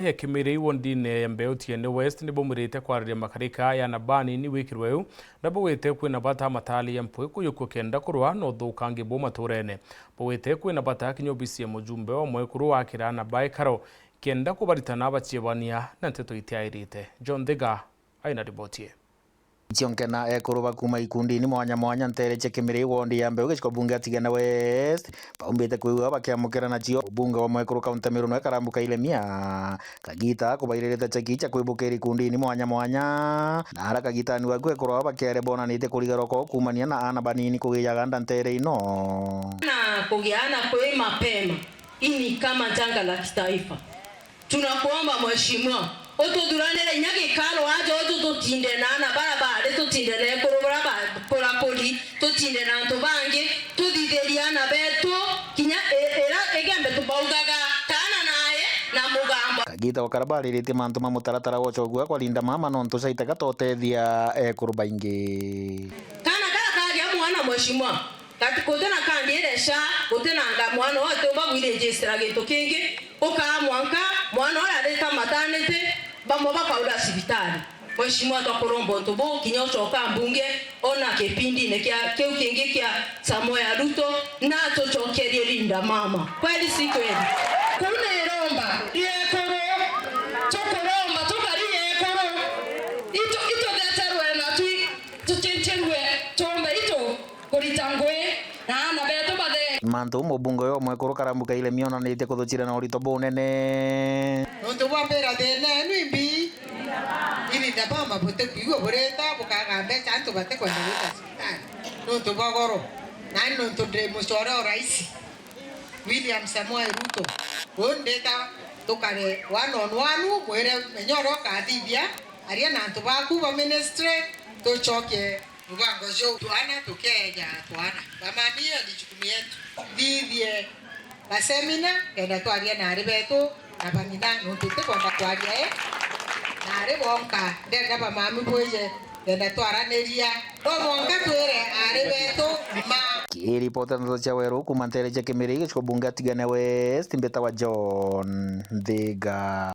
Kimiri wondine mbeu tiene West ni bomurite kwa makarika ya nabani ni wikirweu na bwete kwina bata matali ya mpwe kuyuko kenda kurwa no thukangi bo maturene bwete kwina bata kinyobisi mujumbe wa mwekuru wa kirana bai karo kenda kubaritana abachiebania na nteto itiairite. John Thega aina ribotie Cionkena ekuruba kuma ikundi-ini mwanya mwanya ntereche Kimiri wondi ya mbeu giciko bunge Tigana West paumbite kwigua bakiamukira nacio bunge wa mwekuru kaunti Meru no karambuka Ilemia Kagita kubairirite cheki cha kwibukira ikundi-ini mwanya mwanya na ara Kagitani waku ekurwa bakiare bonanite kurigara ko kumania na ana banini kugiaga ntere ino na kugiana kwe mapema. Ini kama janga la kitaifa tunakuomba mheshimiwa otuduranire nyagikaro aje otutindena barabara tutindene kurubara polapoli tutindena tubange tudideliana beto kinya era egembe tubaugaga kana naye na mugambo Kagita wakarabaririte mantu mamutaratara gocogua kwa linda mama no ntucaitaga totethia ekuruba ingi kana kaya mwana mheshimiwa katikotena kandi eresha gotenanga mwana wote bagwire registra gito kingi ukamwanka mwana areta maternity bamo bakaura sibitari mheshimiwa twakorombo ntubu kinyocoka mbunge ona kipindi ne kya keu kingi kya Samoei Ruto na tochokerie linda mama kweli si kweli kuna iromba yekoro chokoromba tukari yekoro ito gatarwe na tuchencherwe chombe ito kuritangwe na beto bade mantu mubunge yo mwekuru karambuka Ilemia onanite kuthuchira na urito bunene nontu bwambira thina nwimbi ili ndabama bote kuigo boreta bukaga mbeca antu bate kwenda guta sibitari nontu bagoro nani nontu ndre mucora wa rais William Samoei Ruto ondeta tukare one on one mwere menyoro kathibia aria na antu baku ba ministry tuchoke mubango jo tuana tukeja tuana bamamia ni jukumu yetu vivie basemina kenda twaria na ribetu na bamina nontu tukwenda twaria nare bonka ndenda bamami bweje kenda twaraniria no monka twere ari betu ma kiripota ndo cha weru kuma ntereche Kimiri giciko bunge Tigana West mbeta wa John Thega.